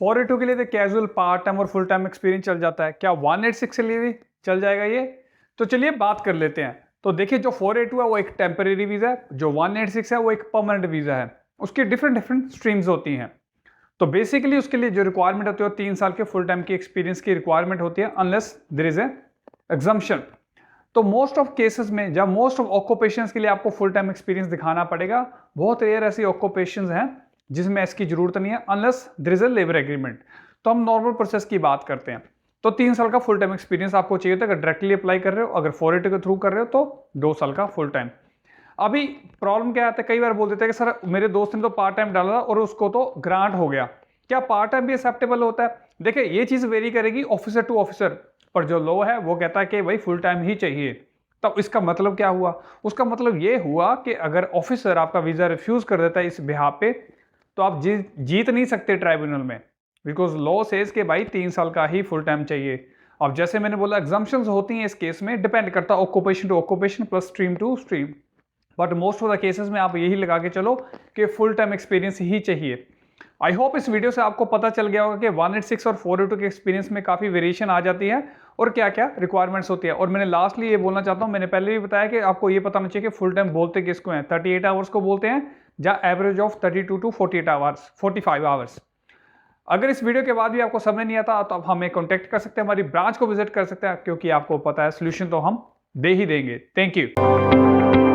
482 के लिए तो कैजुअल, पार्ट टाइम और फुल टाइम एक्सपीरियंस चल जाता है, क्या 186 के लिए भी चल जाएगा ये? तो चलिए बात कर लेते हैं। तो देखिए, जो 482 है वो एक टेम्परेरी वीजा है, जो 186 है वो एक परमानेंट वीजा है। उसकी डिफरेंट डिफरेंट स्ट्रीम्स होती हैं। तो बेसिकली उसके लिए जो रिक्वायरमेंट होती है वो 3 साल के फुल टाइम की एक्सपीरियंस की रिक्वायरमेंट होती है, unless there is a exemption. तो मोस्ट ऑफ केसेस में, जब मोस्ट ऑफ ऑक्यूपेशंस के लिए आपको फुल टाइम एक्सपीरियंस दिखाना पड़ेगा, बहुत रेयर ऐसी ऑक्यूपेशंस हैं जिसमें इसकी जरूरत नहीं है, unless there is a labour agreement. तो हम नॉर्मल प्रोसेस की बात करते हैं। तो 3 साल का फुल टाइम एक्सपीरियंस आपको चाहिए था अगर डायरेक्टली अप्लाई कर रहे हो, अगर 482 के थ्रू कर रहे हो तो 2 साल का फुल टाइम। अभी प्रॉब्लम क्या आता है, कई बार बोल देते हैं कि सर मेरे दोस्त ने तो पार्ट टाइम डाला था और उसको तो ग्रांट हो गया। क्या पार्ट टाइम भी एक्सेप्टेबल होता है? देखिए, ये चीज वेरी करेगी ऑफिसर टू ऑफिसर, पर जो लॉ है वो कहता है कि भाई फुल टाइम ही चाहिए। तब इसका मतलब क्या हुआ? उसका मतलब ये हुआ कि अगर ऑफिसर आपका वीजा रिफ्यूज कर देता है इस बिहाफ पे, तो आप जीत नहीं सकते ट्राइब्यूनल में, बिकॉज लॉ सेज के भाई 3 साल का ही फुल टाइम चाहिए। अब जैसे मैंने बोला, एग्जाम्पशंस होती हैं इस केस में, डिपेंड करता है occupation to occupation plus stream to stream, but most of the cases में आप यही लगा के चलो कि फुल टाइम एक्सपीरियंस ही चाहिए। आई होप इस वीडियो से आपको पता चल गया होगा कि 186 और 482 के एक्सपीरियंस में काफी वेरिएशन आ जाती है और क्या क्या रिक्वायरमेंट्स होती है। और मैंने लास्टली ये बोलना चाहता हूं, मैंने पहले भी बताया कि आपको ये पता होना चाहिए कि फुल टाइम बोलते किसको हैं, 38 आवर्स को बोलते हैं या average of 32 to 48 hours, 45 hours. अगर इस वीडियो के बाद भी आपको समझ नहीं आता तो आप हमें कॉन्टेक्ट कर सकते हैं, हमारी ब्रांच को विजिट कर सकते हैं, क्योंकि आपको पता है सोल्यूशन तो हम दे ही देंगे। Thank you.